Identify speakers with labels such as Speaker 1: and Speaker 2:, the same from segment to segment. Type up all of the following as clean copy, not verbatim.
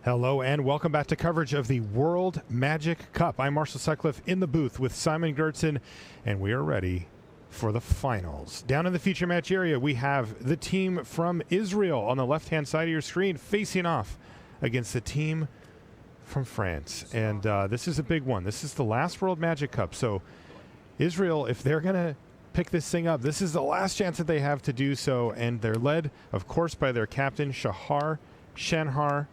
Speaker 1: Hello and welcome back to coverage of the World Magic Cup. I'm Marshall Sutcliffe in the booth with Simon Gertzen, and we are ready for the finals. Down in the feature match area, we have the team from Israel on the left-hand side of your screen facing off against the team from France. And this is a big one. This is the last World Magic Cup. So Israel, if they're going to pick this thing up, this is the last chance that they have to do so. And they're led, of course, by their captain, Shahar Shenhar.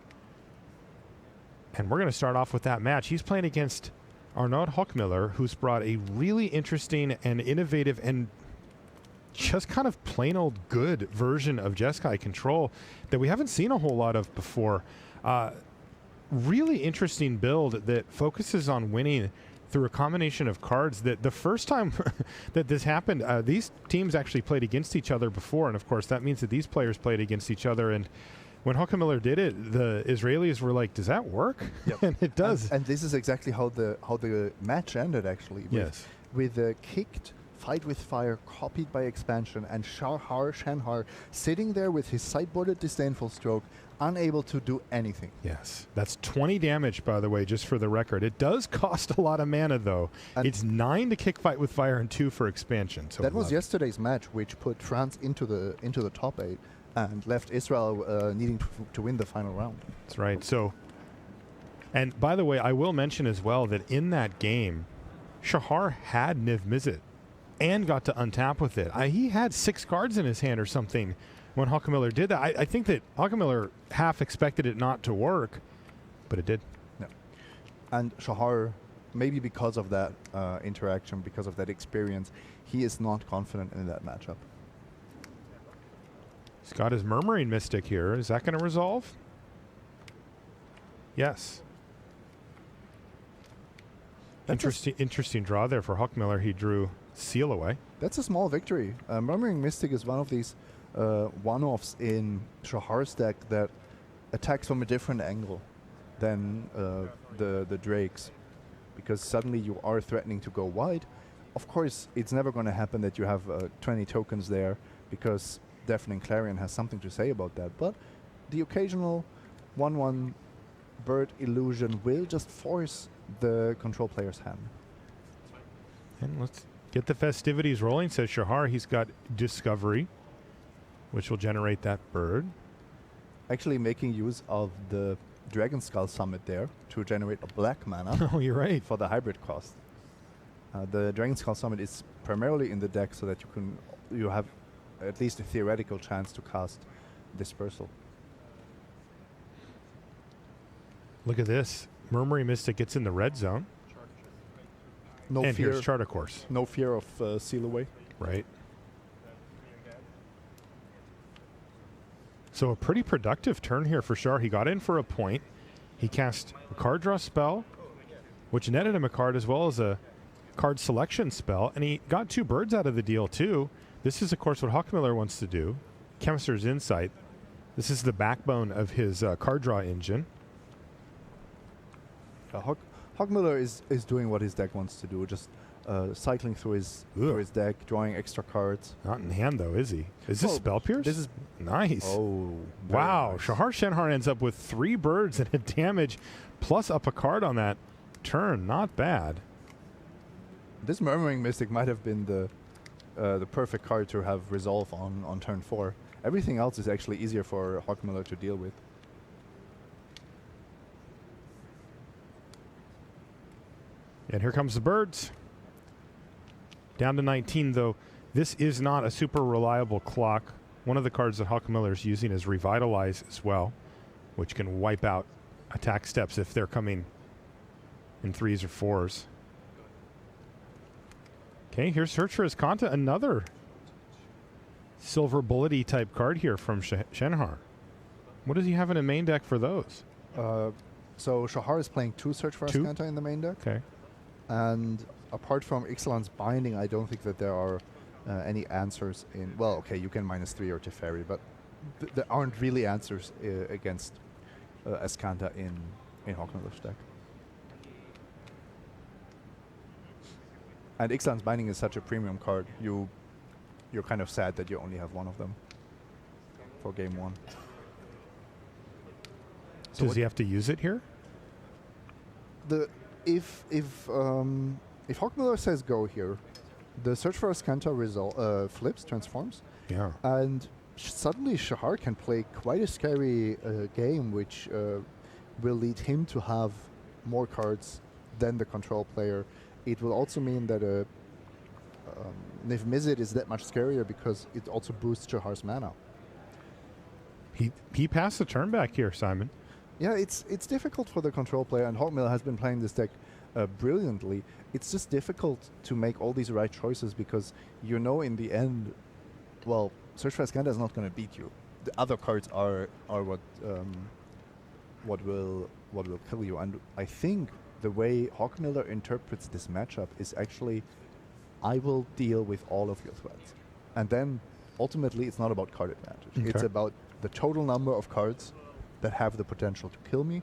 Speaker 1: And we're going to start off with that match. He's playing against Arnaud Hochmiller, who's brought a really interesting and innovative and just kind of plain old good version of Jeskai control that we haven't seen a whole lot of before. Really interesting build that focuses on winning through a combination of cards. That the first time that this happened, these teams actually played against each other before, and of course that means that these players played against each other. And when Hochmiller did it, the Israelis were like, "Does that work?"
Speaker 2: Yep.
Speaker 1: And it does.
Speaker 2: And this is exactly how the match ended, actually.
Speaker 1: Yes.
Speaker 2: With a kicked Fight with Fire, copied by expansion, and Shahar Shenhar sitting there with his sideboarded Disdainful Stroke, unable to do anything.
Speaker 1: Yes. That's 20 damage, by the way, just for the record. It does cost a lot of mana, though. And it's 9 to kick Fight with Fire and 2 for expansion. So
Speaker 2: that was yesterday's match, which put France into the top 8. And left Israel needing to win the final round.
Speaker 1: That's right. So, and by the way, I will mention as well that in that game, Shahar had Niv Mizzet and got to untap with it. He had 6 cards in his hand or something when Hochmiller did that. I think that Hochmiller half expected it not to work, but it did.
Speaker 2: Yeah. And Shahar, maybe because of that interaction, because of that experience, he is not confident in that matchup.
Speaker 1: He's got his Murmuring Mystic here. Is that going to resolve? Yes. Interesting draw there for Hochmiller. He drew Seal away.
Speaker 2: That's a small victory. Murmuring Mystic is one of these one-offs in Shahar's deck that attacks from a different angle than the Drakes, because suddenly you are threatening to go wide. Of course, it's never going to happen that you have 20 tokens there, because Deafening Clarion has something to say about that, but the occasional 1/1 bird illusion will just force the control player's hand.
Speaker 1: And let's get the festivities rolling, says Shahar. He's got Discovery, which will generate that bird.
Speaker 2: Actually making use of the Dragon Skull Summit there to generate a black mana.
Speaker 1: Oh, you're right.
Speaker 2: For the hybrid cost. The Dragon Skull Summit is primarily in the deck so that you have at least a theoretical chance to cast Dispersal.
Speaker 1: Look at this. Murmuring Mystic gets in the red zone.
Speaker 2: No
Speaker 1: and
Speaker 2: fear.
Speaker 1: Here's Chart, of course.
Speaker 2: No fear of Seal Away.
Speaker 1: Right. So a pretty productive turn here for Shar. He got in for a point. He cast a card draw spell, which netted him a card as well as a card selection spell, and he got 2 birds out of the deal too. This is, of course, what Hochmiller wants to do. Chemist's Insight. This is the backbone of his card draw engine.
Speaker 2: Hochmiller is doing what his deck wants to do, just cycling through his deck, drawing extra cards.
Speaker 1: Not in hand, though, is he? Is this Spell Pierce?
Speaker 2: This is
Speaker 1: nice.
Speaker 2: Oh,
Speaker 1: wow.
Speaker 2: Nice.
Speaker 1: Shahar Shenhar ends up with 3 birds and a damage, plus up a card on that turn. Not bad.
Speaker 2: This Murmuring Mystic might have been the perfect card to have resolve on turn 4. Everything else is actually easier for Hochmiller to deal with.
Speaker 1: And here comes the birds. Down to 19, though. This is not a super reliable clock. One of the cards that Hochmiller is using is Revitalize as well, which can wipe out attack steps if they're coming in 3s or 4s. Okay, here's Search for Iskanta, another silver bullety type card here from Shenhar. What does he have in a main deck for those?
Speaker 2: So Shahar is playing 2 Search for Iskanta in the main deck.
Speaker 1: Okay.
Speaker 2: And apart from Ixalan's Binding, I don't think that there are any answers in... Well, okay, you can -3 or Teferi, but there aren't really answers against Iskanta in Hochmiller's deck. And Ixalan's Binding is such a premium card, you're kind of sad that you only have one of them for game 1. So
Speaker 1: Does he have to use it here?
Speaker 2: If Hawkmiller says go here, the Search for Azcanta flips, transforms,
Speaker 1: Yeah.
Speaker 2: and suddenly Shahar can play quite a scary game, which will lead him to have more cards than the control player. It will also mean that Niv Mizzet is that much scarier because it also boosts Shahar's mana.
Speaker 1: He passed the turn back here, Simon.
Speaker 2: Yeah, it's difficult for the control player, and Hawkmiller has been playing this deck brilliantly. It's just difficult to make all these right choices because you know in the end, well, Search for Azcanta is not going to beat you. The other cards are what will kill you. And I think the way Hawkmiller interprets this matchup is actually, I will deal with all of your threats, and then ultimately it's not about card advantage.
Speaker 1: Okay.
Speaker 2: It's about the total number of cards that have the potential to kill me,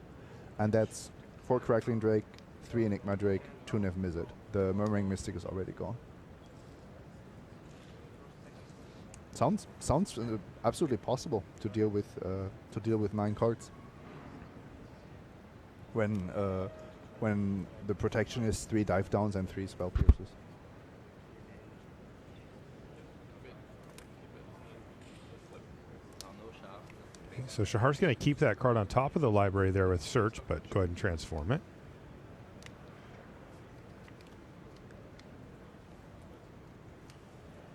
Speaker 2: and that's 4 Crackling Drake, 3 Enigma Drake, 2 Niv Mizzet. The Murmuring Mystic is already gone. Sounds absolutely possible to deal with 9 cards when the protection is 3 dive downs and 3 spell pierces.
Speaker 1: So Shahar's going to keep that card on top of the library there with Search, but go ahead and transform it.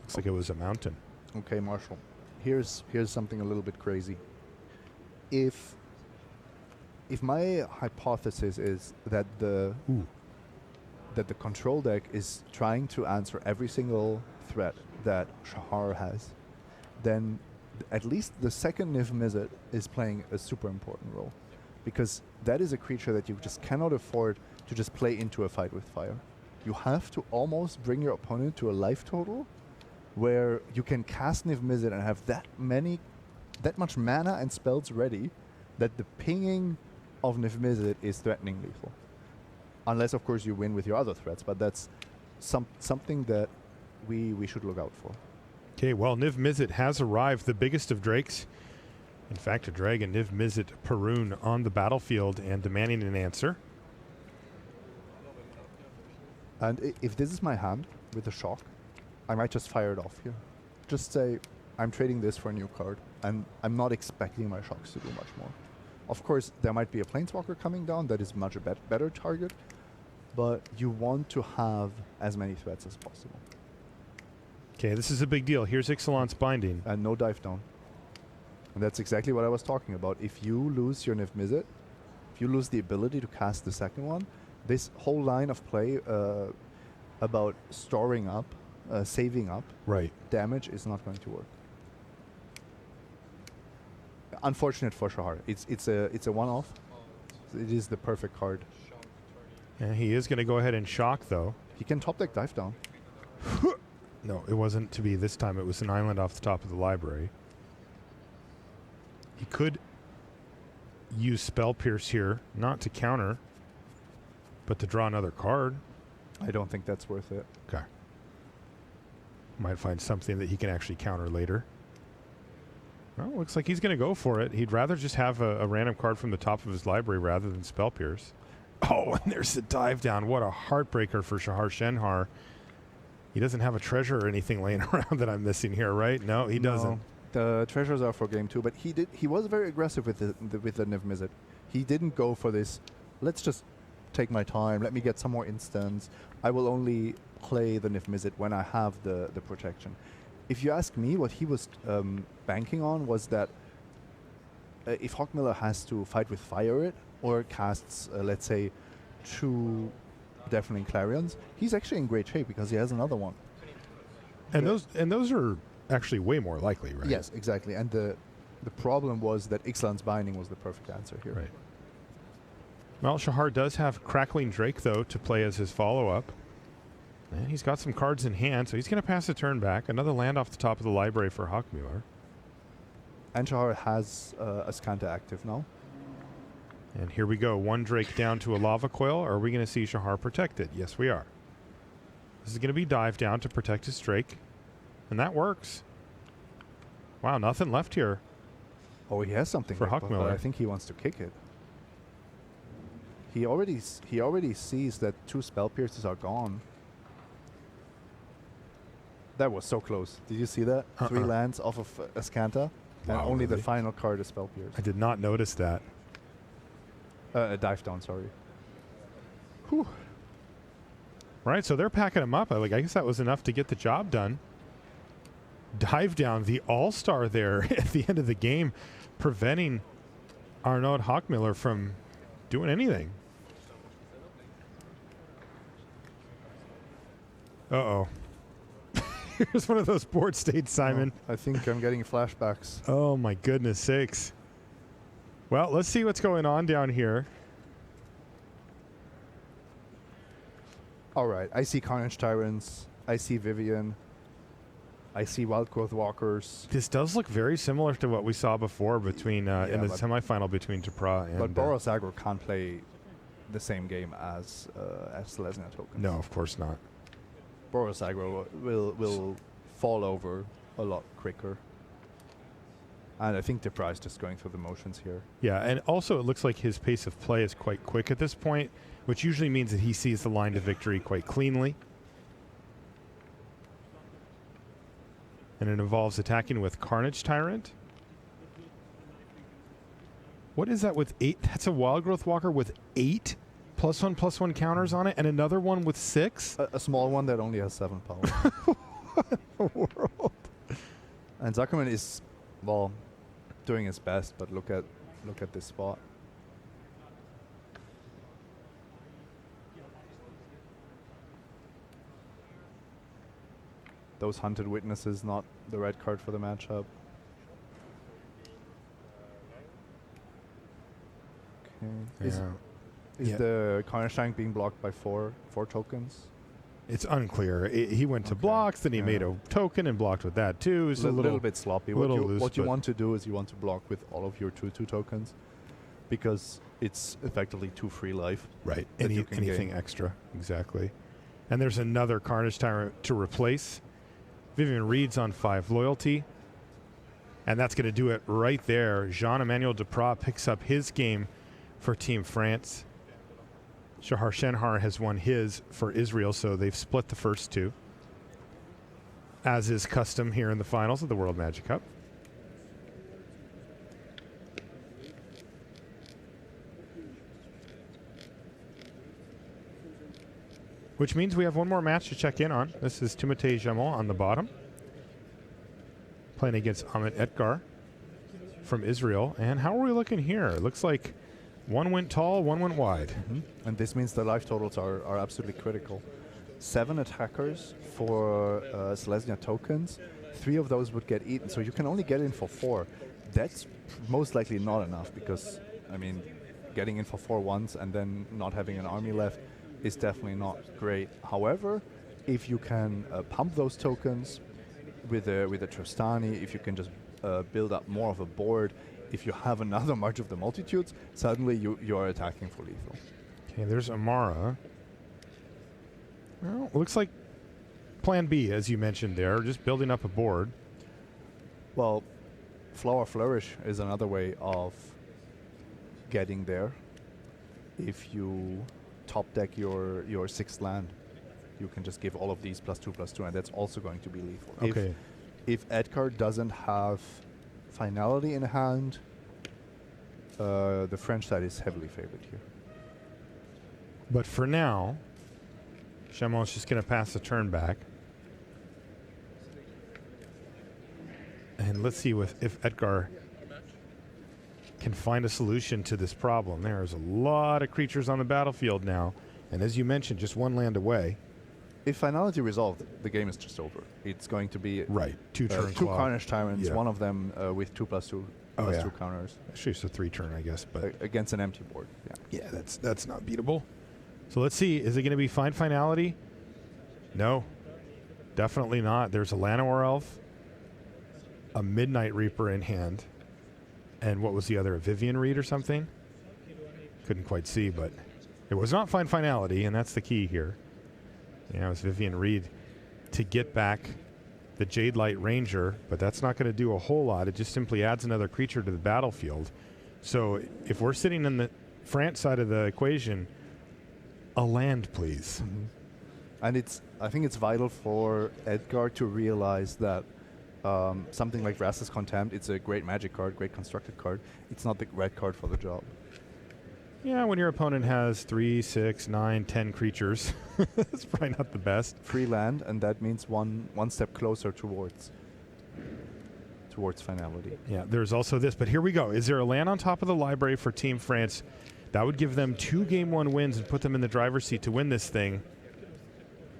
Speaker 1: Looks like it was a mountain.
Speaker 2: Okay, Marshall. Here's something a little bit crazy. If my hypothesis is that the control deck is trying to answer every single threat that Shahar has, then at least the second Niv Mizzet is playing a super important role, because that is a creature that you just cannot afford to just play into a fight with fire. You have to almost bring your opponent to a life total where you can cast Niv Mizzet and have that much mana and spells ready that the pinging of Niv Mizzet is threatening lethal. Unless, of course, you win with your other threats, but that's something that we should look out for.
Speaker 1: Okay, well, Niv Mizzet has arrived, the biggest of drakes. In fact, a dragon, Niv Mizzet Perun, on the battlefield and demanding an answer.
Speaker 2: And if this is my hand with a shock, I might just fire it off here. Just say, I'm trading this for a new card, and I'm not expecting my shocks to do much more. Of course, there might be a Planeswalker coming down that is much a better target, but you want to have as many threats as possible.
Speaker 1: Okay, this is a big deal. Here's Ixalan's Binding.
Speaker 2: And no dive down. And that's exactly what I was talking about. If you lose your Niv Mizzet, if you lose the ability to cast the second one, this whole line of play about storing up, saving up
Speaker 1: Right.
Speaker 2: damage is not going to work. Unfortunate for Shahar. It's a one-off. It is the perfect card.
Speaker 1: And he is going to go ahead and shock, though.
Speaker 2: He can top deck dive down.
Speaker 1: No, it wasn't to be this time. It was an island off the top of the library. He could use Spell Pierce here, not to counter, but to draw another card.
Speaker 2: I don't think that's worth it.
Speaker 1: Okay. Might find something that he can actually counter later. Well, looks like he's going to go for it. He'd rather just have a random card from the top of his library rather than Spell Pierce. Oh, and there's the dive down. What a heartbreaker for Shahar Shenhar. He doesn't have a treasure or anything laying around that I'm missing here, right? No, he doesn't.
Speaker 2: The treasures are for game 2, but he was very aggressive with the Niv Mizzet. He didn't go for this, let's just take my time, let me get some more instants. I will only play the Niv Mizzet when I have the protection. If you ask me, what he was banking on was that if Hawkmiller has to fight with fire it, or casts, let's say, 2 Deafening Clarions, he's actually in great shape because he has another one.
Speaker 1: And those are actually way more likely, right?
Speaker 2: Yes, exactly. And the problem was that Ixalan's Binding was the perfect answer here.
Speaker 1: Right. Well, Shahar does have Crackling Drake, though, to play as his follow-up. And he's got some cards in hand, so he's going to pass a turn back. Another land off the top of the library for Hawkmiller.
Speaker 2: And Shahar has Azcanta active now.
Speaker 1: And here we go. 1 Drake down to a Lava Coil. Are we going to see Shahar protected? Yes, we are. This is going to be dive down to protect his Drake. And that works. Wow, nothing left here.
Speaker 2: Oh, he has something
Speaker 1: For
Speaker 2: left, but
Speaker 1: Hawkmiller.
Speaker 2: I think he wants to kick it. He already sees that 2 spell pierces are gone. That was so close. Did you see that? 3 lands off of Ascanta, and
Speaker 1: Wow,
Speaker 2: only the
Speaker 1: really?
Speaker 2: final card is spell pierce.
Speaker 1: I did not notice that.
Speaker 2: Dive down, sorry.
Speaker 1: Whew. Right, so they're packing him up. I guess that was enough to get the job done. Dive down, the all-star there at the end of the game, preventing Arnaud Hochmiller from doing anything. Uh-oh. Here's one of those board states, Simon.
Speaker 2: I think I'm getting flashbacks.
Speaker 1: Oh, my goodness sakes. Well, let's see what's going on down here.
Speaker 2: All right, I see Carnage Tyrants. I see Vivian. I see Wild Growth Walkers.
Speaker 1: This does look very similar to what we saw before between in the semifinal between Duprat and...
Speaker 2: But Boros Aggro can't play the same game as Selesnya tokens.
Speaker 1: No, of course not.
Speaker 2: Boros Aggro will fall over a lot quicker. And I think Duprat is just going through the motions here.
Speaker 1: Yeah, and also it looks like his pace of play is quite quick at this point, which usually means that he sees the line to victory quite cleanly. And it involves attacking with Carnage Tyrant. What is that with 8? That's a Wild Growth Walker with 8 +1/+1 counters on it, and another one with 6?
Speaker 2: A small one that only has 7 power.
Speaker 1: What in the world?
Speaker 2: And Zuckerman is, well, doing his best, but look at this spot. Those Hunted Witnesses, not the red card for the matchup. Okay. Is the Carnage Tank being blocked by four tokens?
Speaker 1: It's unclear. He went to blocks, then he made a token and blocked with that too.
Speaker 2: It's a little bit sloppy.
Speaker 1: Loose,
Speaker 2: what you want to do is you want to block with all of your 2/2 tokens, because it's effectively 2 free life.
Speaker 1: Right. Anything extra. Exactly. And there's another Carnage Tyrant to replace. Vivian Reed's on 5 loyalty. And that's going to do it right there. Jean-Emmanuel Duprat picks up his game for Team France. Shahar Shenhar has won his for Israel, so they've split the first 2, as is custom here in the finals of the World Magic Cup. Which means we have one more match to check in on. This is Timothée Jamon on the bottom, playing against Amit Etgar from Israel. And how are we looking here? It looks like one went tall, one went wide.
Speaker 2: And this means the life totals are absolutely critical. 7 attackers for Selesnya tokens. 3 of those would get eaten, so you can only get in for 4. That's most likely not enough, because, I mean, getting in for 4 once and then not having an army left is definitely not great. However, if you can pump those tokens with a Trostani, if you can just build up more of a board, if you have another March of the Multitudes, suddenly you are attacking for lethal.
Speaker 1: Okay, there's Amara. Well, looks like plan B, as you mentioned there, just building up a board.
Speaker 2: Well, Flower Flourish is another way of getting there. If you top deck your 6th land, you can just give all of these +2/+2, and that's also going to be lethal.
Speaker 1: Okay.
Speaker 2: If Edgar doesn't have finality in hand, the French side is heavily favored here.
Speaker 1: But for now, Chamon's just going to pass the turn back. And let's see if Edgar can find a solution to this problem. There's a lot of creatures on the battlefield now. And as you mentioned, just 1 land away.
Speaker 2: If finality resolved, the game is just over. It's going to be
Speaker 1: 2 turn
Speaker 2: 2 Carnage Tyrants, one of them with 2/2 2 counters.
Speaker 1: Actually, it's a 3 turn, I guess. But
Speaker 2: against an empty board.
Speaker 1: Yeah, that's not beatable. So let's see. Is it going to be fine finality? No, definitely not. There's a Llanowar Elf, a Midnight Reaper in hand, and what was the other? A Vivian Reed or something? Couldn't quite see, but it was not fine finality, and that's the key here. Yeah, it was Vivian Reed to get back the Jade Light Ranger, but that's not going to do a whole lot. It just simply adds another creature to the battlefield. So if we're sitting in the France side of the equation, a land, please.
Speaker 2: And I think it's vital for Edgar to realize that something like Restless Contempt, it's a great magic card, great constructed card. It's not the right card for the job.
Speaker 1: Yeah, when your opponent has 3, 6, 9, 10 creatures, that's probably not the best.
Speaker 2: Free land, and that means one step closer towards finality.
Speaker 1: Yeah, there's also this, but here we go. Is there a land on top of the library for Team France? That would give them 2 Game 1 wins and put them in the driver's seat to win this thing.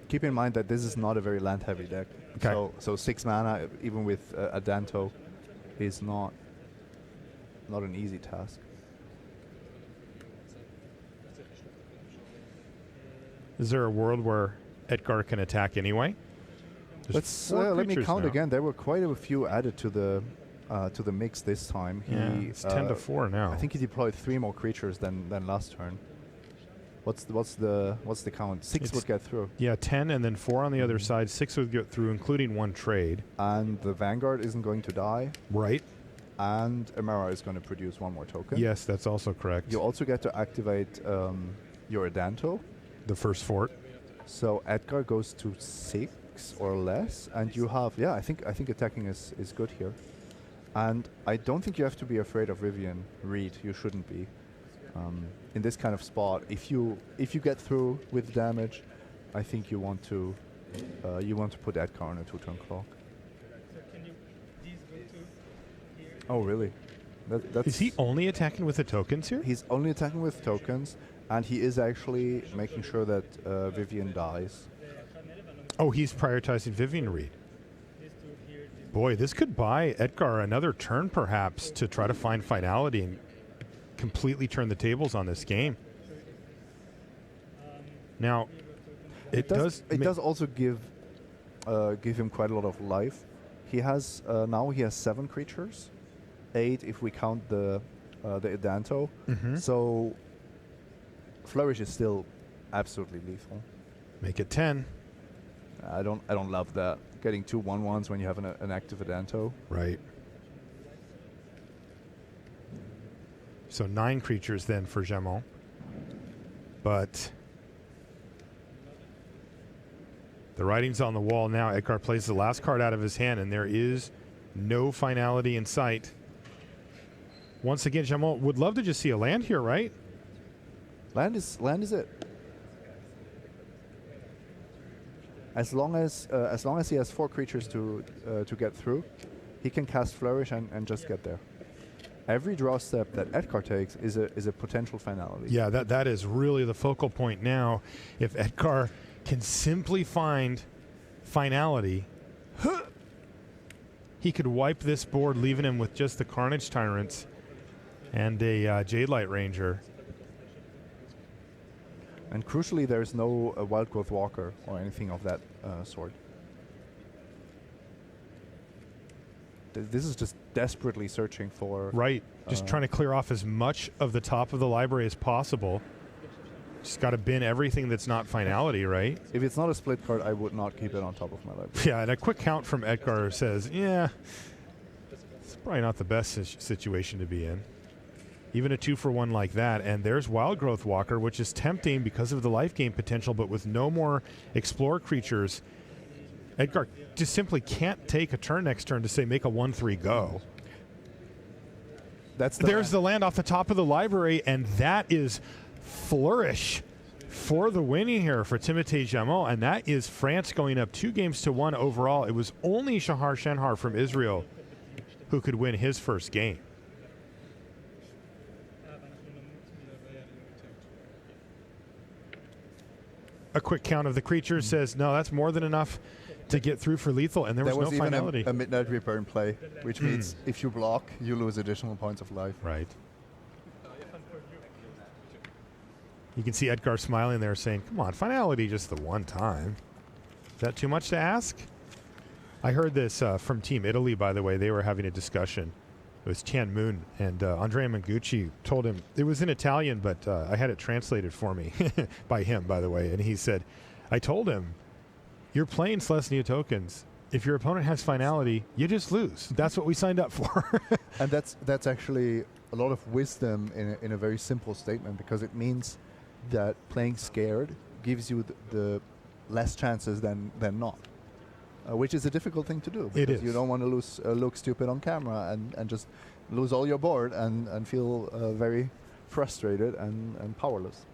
Speaker 2: Keep in mind that this is not a very land-heavy deck.
Speaker 1: Okay.
Speaker 2: So 6 mana, even with Adanto, is not an easy task.
Speaker 1: Is there a world where Edgar can attack anyway?
Speaker 2: Let me count again. There were quite a few added to the mix this time.
Speaker 1: It's 10-4 now.
Speaker 2: I think he deployed 3 more creatures than last turn. What's the count? 6 would get through.
Speaker 1: Yeah, 10 and then 4 on the other side. 6 would get through, including 1 trade.
Speaker 2: And the Vanguard isn't going to die.
Speaker 1: Right.
Speaker 2: And Emera is going to produce 1 more token.
Speaker 1: Yes, that's also correct.
Speaker 2: You also get to activate your Adanto.
Speaker 1: The first fort.
Speaker 2: So Edgar goes to 6 or less, and you have I think attacking is good here. And I don't think you have to be afraid of Vivian Reed. You shouldn't be. In this kind of spot, if you get through with damage, I think you want to put Edgar on a 2-turn clock. Oh really?
Speaker 1: Is he only attacking with the tokens here?
Speaker 2: He's only attacking with tokens, and he is actually making sure that Vivian dies.
Speaker 1: Oh, he's prioritizing Vivian Reed. Boy, this could buy Edgar another turn perhaps to try to find finality and completely turn the tables on this game. Now, it does
Speaker 2: also give him quite a lot of life. He has now 7 creatures, 8 if we count the Adanto. So Flourish is still absolutely lethal.
Speaker 1: Make it 10.
Speaker 2: I don't love that, getting 2 1/1s when you have an active Adanto.
Speaker 1: Right. So 9 creatures then for Jamon. But the writing's on the wall now. Edgar plays the last card out of his hand, and there is no finality in sight. Once again, Jamon would love to just see a land here, right?
Speaker 2: Land is it. As long as he has 4 creatures to get through, he can cast Flourish and just get there. Every draw step that Edgar takes is a potential finality.
Speaker 1: Yeah, that is really the focal point now. If Edgar can simply find finality, he could wipe this board, leaving him with just the Carnage Tyrants and a Jade Light Ranger.
Speaker 2: And crucially, there's no Wild Growth Walker or anything of that sort. This is just desperately searching for...
Speaker 1: Right. Just trying to clear off as much of the top of the library as possible. Just got to bin everything that's not finality, right?
Speaker 2: If it's not a split card, I would not keep it on top of my library.
Speaker 1: Yeah, and a quick count from Edgar says, yeah, it's probably not the best situation to be in. Even a 2-for-1 like that. And there's Wild Growth Walker, which is tempting because of the life gain potential, but with no more Explore creatures, Edgar just simply can't take a turn next turn to say make a 1/3 go. There's the land off the top of the library, and that is Flourish for the winning here for Timothée Jamon, and that is France going up 2-1 overall. It was only Shahar Shenhar from Israel who could win his first game. A quick count of the creatures says, no, that's more than enough to get through for lethal, and there was no finality.
Speaker 2: A Midnight Reaper in play, which means if you block, you lose additional points of life.
Speaker 1: Right. You can see Edgar smiling there saying, come on, finality just the one time. Is that too much to ask? I heard this from Team Italy, by the way. They were having a discussion. It was Tian Moon, and Andrea Mangucci told him, it was in Italian, but I had it translated for me by him, by the way. And he said, I told him, you're playing Celestia tokens. If your opponent has finality, you just lose. That's what we signed up for.
Speaker 2: And that's actually a lot of wisdom in a very simple statement, because it means that playing scared gives you the less chances than not, which is a difficult thing to do, because you don't want to look stupid on camera and just lose all your board and feel very frustrated and powerless.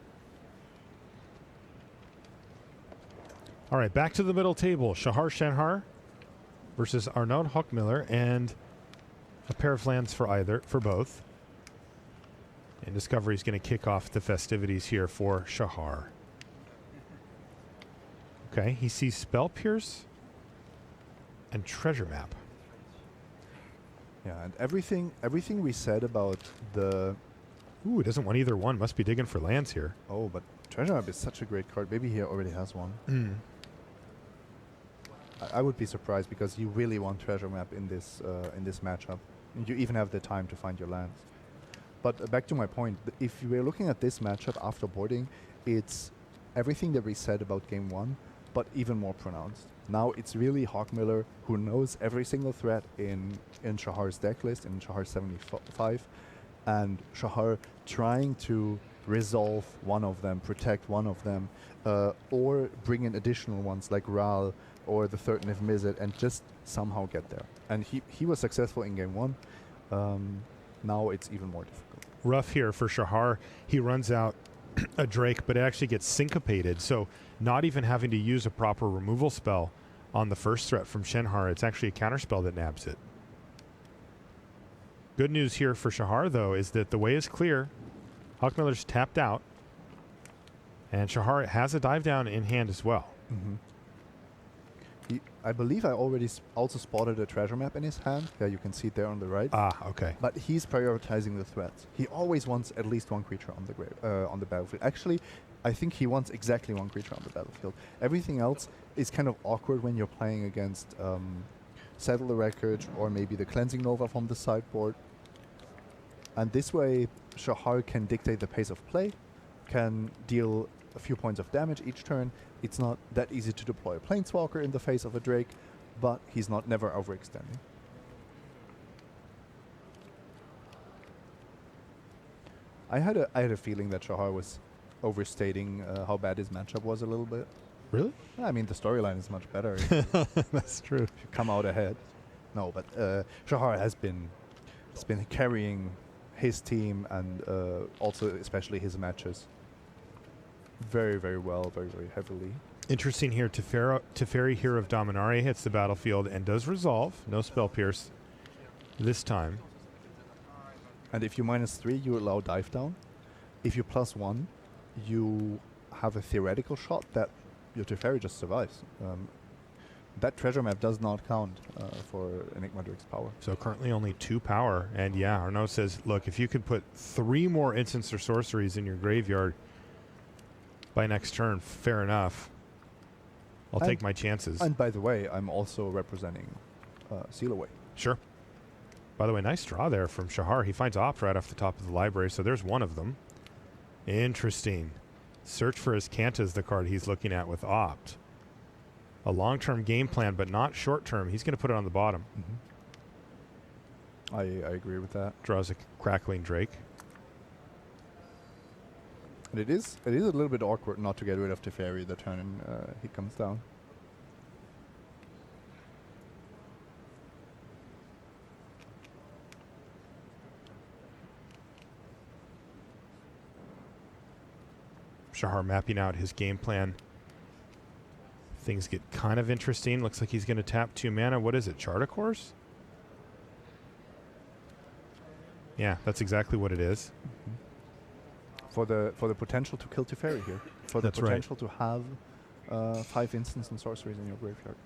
Speaker 1: All right, back to the middle table. Shahar Shenhar versus Arnaud Hochmiller, and a pair of lands for both. And Discovery's going to kick off the festivities here for Shahar. Okay, he sees Spell Pierce and Treasure Map.
Speaker 2: Yeah, and everything we said about the...
Speaker 1: Ooh, he doesn't want either one. Must be digging for lands here.
Speaker 2: Oh, but Treasure Map is such a great card. Maybe he already has one. I would be surprised, because you really want Treasure Map in this matchup. You even have the time to find your lands. But back to my point, if we're looking at this matchup after boarding, it's everything that we said about game one, but even more pronounced. Now it's really Hochmiller who knows every single threat in Shahar's deck list, in Shahar 75, and Shahar trying to resolve one of them, protect one of them, or bring in additional ones like Ral or the third Niv Mizzet, and just somehow get there. And he was successful in game one. Now it's even more difficult.
Speaker 1: Rough here for Shahar. He runs out a Drake, but it actually gets syncopated. So not even having to use a proper removal spell on the first threat from Shenhar, it's actually a counterspell that nabs it. Good news here for Shahar, though, is that the way is clear. Hochmiller's tapped out, and Shahar has a dive down in hand as well.
Speaker 2: Mm-hmm. I believe I already also spotted a Treasure Map in his hand. Yeah, you can see it there on the right.
Speaker 1: Ah, okay.
Speaker 2: But he's prioritizing the threats. He always wants at least one creature on the battlefield. Actually, I think he wants exactly one creature on the battlefield. Everything else is kind of awkward when you're playing against Settle the Wreckage or maybe the Cleansing Nova from the sideboard. And this way, Shahar can dictate the pace of play, can deal a few points of damage each turn. It's not that easy to deploy a Planeswalker in the face of a Drake, but he's never overextending. I had a feeling that Shahar was overstating how bad his matchup was a little bit.
Speaker 1: Really?
Speaker 2: I mean, the storyline is much better.
Speaker 1: That's true.
Speaker 2: If you come out ahead. No, but Shahar has been carrying his team and also especially his matches very, very well, very, very heavily.
Speaker 1: Interesting here, Teferi, Hero of Dominaria hits the battlefield and does resolve. No Spell Pierce this time.
Speaker 2: And if you -3, you allow dive down. If you +1, you have a theoretical shot that your Teferi just survives. That Treasure Map does not count for Enigma Drake's power.
Speaker 1: So currently only 2 power. And yeah, Arnaud says, look, if you could put 3 more instants or sorceries in your graveyard by next turn, fair enough. I'll take my chances.
Speaker 2: And by the way, I'm also representing Seal Away.
Speaker 1: Sure. By the way, nice draw there from Shahar. He finds Opt right off the top of the library, so there's one of them. Interesting. Search for his Kanta is the card he's looking at with Opt. A long-term game plan, but not short-term. He's going to put it on the bottom.
Speaker 2: Mm-hmm. I agree with that.
Speaker 1: Draws a Crackling Drake.
Speaker 2: And it is a little bit awkward not to get rid of Teferi the turn he comes down.
Speaker 1: Shahar mapping out his game plan. Things get kind of interesting. Looks like he's going to tap 2 mana. What is it, Chart a Course? Yeah, that's exactly what it is.
Speaker 2: Mm-hmm. For the potential to kill Teferi here. For the
Speaker 1: That's
Speaker 2: potential to have 5 instants and sorceries in your graveyard.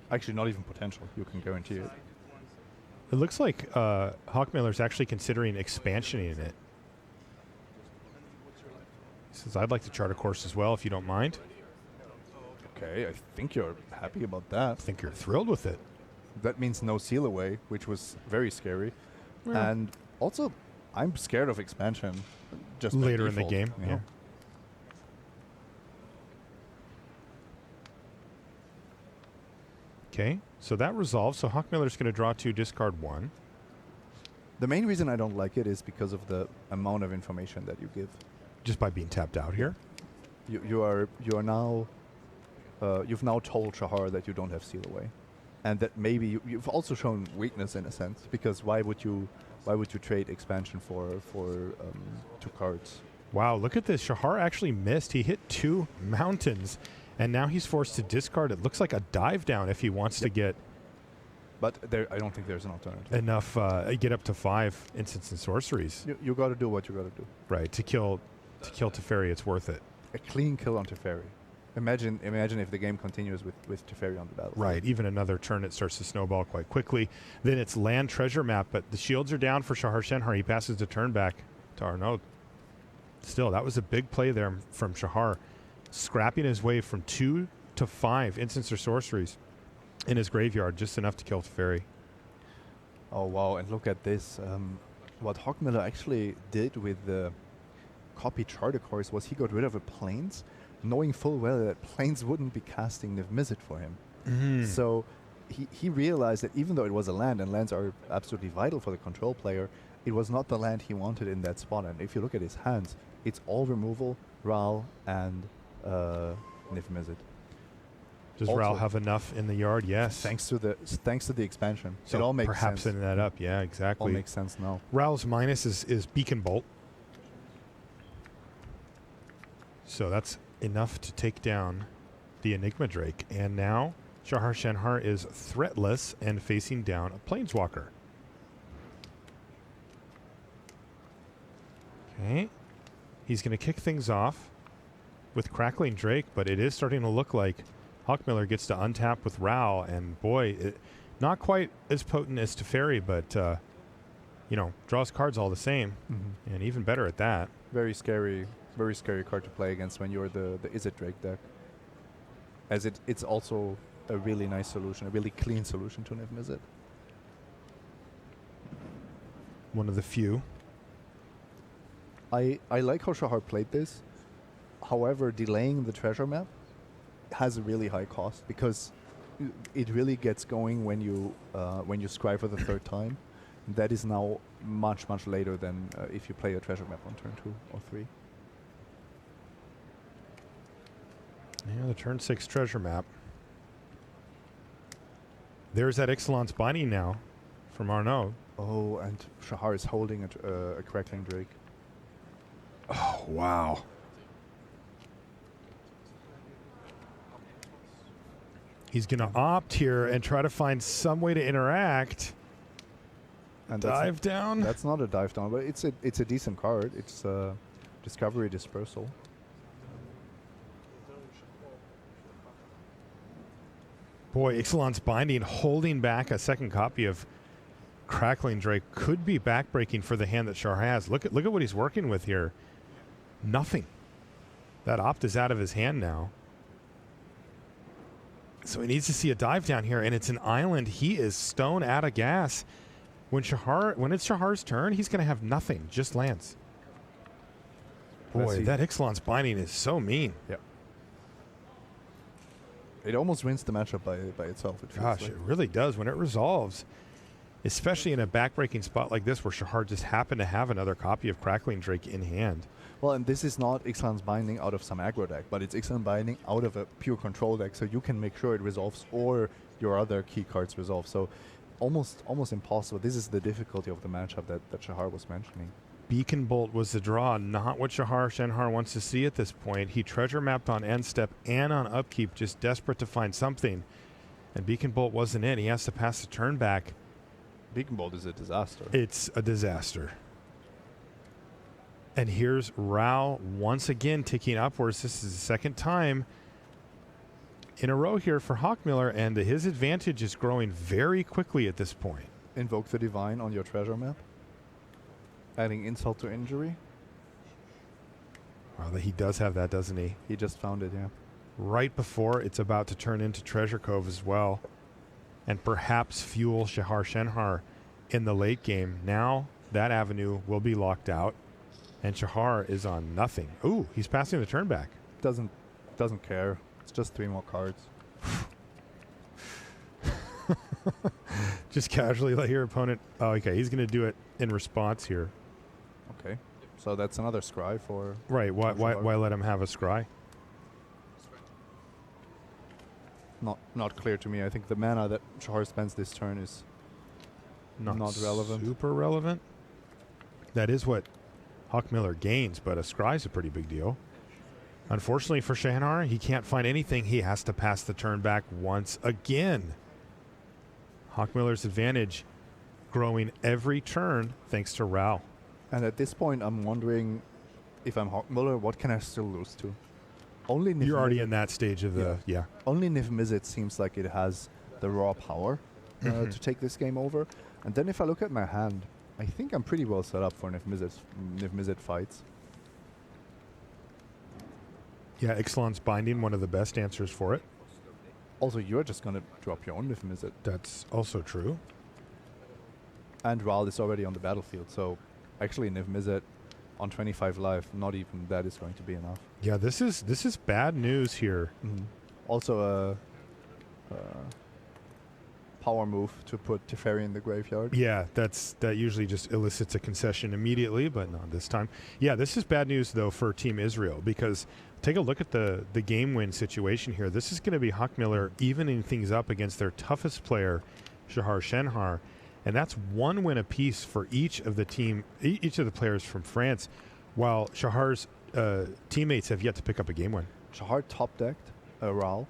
Speaker 2: Actually, not even potential. You can guarantee it.
Speaker 1: It looks like Hochmiller's actually considering expansioning it. He says, I'd like to chart a course as well, if you don't mind.
Speaker 2: Okay, I think you're happy about that.
Speaker 1: I think you're thrilled with it.
Speaker 2: That means no Seal Away, which was very scary.
Speaker 1: Yeah.
Speaker 2: And also, I'm scared of expansion. Just
Speaker 1: later in the
Speaker 2: default,
Speaker 1: game.
Speaker 2: you know?
Speaker 1: Yeah. Okay, so that resolves. So Hochmiller's going to draw 2, discard 1.
Speaker 2: The main reason I don't like it is because of the amount of information that you give.
Speaker 1: Just by being tapped out here?
Speaker 2: You are now you've now told Shahar that you don't have seal away, and that maybe you've also shown weakness in a sense, because why would you trade expansion for 2 cards?
Speaker 1: Wow, look at this. Shahar actually missed. He hit 2 mountains, and now he's forced to discard. It looks like a dive down if he wants to get
Speaker 2: But I don't think there's an alternative.
Speaker 1: enough, get up to 5 instants and sorceries.
Speaker 2: You got to do what you got to do.
Speaker 1: Right, to kill Teferi, it's worth it.
Speaker 2: A clean kill on Teferi. Imagine if the game continues with Teferi on the battlefield.
Speaker 1: Right, even another turn, it starts to snowball quite quickly. Then it's land treasure map, but the shields are down for Shahar Shenhar. He passes the turn back to Arnaud. Still, that was a big play there from Shahar, scrapping his way from 2 to 5 instants or sorceries in his graveyard, just enough to kill Teferi.
Speaker 2: Oh, wow, and look at this. What Hawkmiller actually did with the copy Charter Course was he got rid of a Plains, knowing full well that Plains wouldn't be casting Niv Mizzet for him. So he realized that even though it was a land, and lands are absolutely vital for the control player, it was not the land he wanted in that spot. And if you look at his hands, it's all removal, Ral, and Niv Mizzet.
Speaker 1: Does
Speaker 2: Also,
Speaker 1: Ral have enough in the yard? Yes.
Speaker 2: Thanks to the expansion.
Speaker 1: So
Speaker 2: it all makes
Speaker 1: perhaps
Speaker 2: sense.
Speaker 1: setting that up. Yeah, exactly.
Speaker 2: All makes sense now.
Speaker 1: Ral's minus is Beacon Bolt. So that's enough to take down the Enigma Drake. And now Shahar Shenhar is threatless and facing down a Planeswalker. Okay. He's going to kick things off with Crackling Drake, but it is starting to look like Hawkmiller gets to untap with Ral, and boy, not quite as potent as Teferi, but draws cards all the same, and even better at that.
Speaker 2: Very scary card to play against when you're the Izzet Drake deck, as it's also a really nice solution, a really clean solution to Niv Mizzet.
Speaker 1: One of the few.
Speaker 2: I like how Shahar played this. However, delaying the treasure map has a really high cost, because it really gets going when you scry for the 3rd time. That is now much later than if you play a treasure map on turn 2 or 3.
Speaker 1: Yeah, the turn 6 treasure map. There's that Ixalan's Binding now from Arnaud.
Speaker 2: Oh, and Shahar is holding a Crackling Drake.
Speaker 1: Oh, wow. He's going to opt here and try to find some way to interact.
Speaker 2: And
Speaker 1: Dive down?
Speaker 2: That's not a dive down, but it's a decent card. It's Discovery Dispersal.
Speaker 1: Boy, Ixalan's Binding holding back a second copy of Crackling Drake could be backbreaking for the hand that Shahar has. Look at what he's working with here. Nothing. That opt is out of his hand now. So he needs to see a dive down here, and it's an island. He is stone out of gas. When it's Shahar's turn, he's going to have nothing, just lands. Boy, that Ixalan's Binding is so mean.
Speaker 2: Yeah. It almost wins the matchup by itself. It feels
Speaker 1: Gosh,
Speaker 2: like.
Speaker 1: it really does when it resolves. Especially in a backbreaking spot like this where Shahar just happened to have another copy of Crackling Drake in hand.
Speaker 2: Well, and this is not Ixalan's Binding out of some aggro deck, but it's Ixalan Binding out of a pure control deck, so you can make sure it resolves or your other key cards resolve. So almost impossible. This is the difficulty of the matchup that Shahar was mentioning.
Speaker 1: Beacon Bolt was the draw, not what Shahar Shenhar wants to see at this point. He treasure mapped on end step and on upkeep, just desperate to find something. And Beacon Bolt wasn't it. He has to pass the turn back.
Speaker 2: Beacon Bolt is a disaster.
Speaker 1: It's a disaster. And here's Ral once again ticking upwards. This is the second time in a row here for Hawkmiller, and his advantage is growing very quickly at this point.
Speaker 2: Invoke the Divine on your treasure map. Adding insult to injury.
Speaker 1: Wow, he does have that, doesn't he?
Speaker 2: He just found it, yeah.
Speaker 1: Right before it's about to turn into Treasure Cove as well. And perhaps fuel Shahar Shenhar in the late game. Now that avenue will be locked out. And Shahar is on nothing. Ooh, he's passing the turn back.
Speaker 2: Doesn't care. It's just 3 more cards.
Speaker 1: Just casually let your opponent. Oh, okay. He's going to do it in response here.
Speaker 2: Okay. So that's another scry for.
Speaker 1: Right. Why let him have a scry?
Speaker 2: Not clear to me. I think the mana that Shahar spends this turn is not relevant.
Speaker 1: Super relevant. That is what Hawkmiller gains, but a scry is a pretty big deal. Unfortunately for Shahar, he can't find anything. He has to pass the turn back once again. Hawkmiller's advantage growing every turn thanks to Rao.
Speaker 2: And at this point, I'm wondering if I'm Hawkmiller, what can I still lose to? Only
Speaker 1: You're already in that stage of the
Speaker 2: Only Niv Mizzet seems like it has the raw power to take this game over. And then if I look at my hand, I think I'm pretty well set up for Niv Mizzet fights.
Speaker 1: Yeah, Ixalan's Binding, one of the best answers for it.
Speaker 2: Also, you're just going to drop your own Niv Mizzet.
Speaker 1: That's also true.
Speaker 2: And Ral is already on the battlefield, so actually Niv Mizzet on 25 life, not even that is going to be enough.
Speaker 1: Yeah, this is bad news here.
Speaker 2: Also a power move to put Teferi in the graveyard.
Speaker 1: Yeah, that usually just elicits a concession immediately, but not this time. Yeah, this is bad news though for Team Israel, because take a look at the game win situation here. This is going to be Hawkmiller evening things up against their toughest player, Shahar Shenhar, and that's one win apiece for each of the players from France, while Shahar's teammates have yet to pick up a game win.
Speaker 2: Shahar top decked Ral.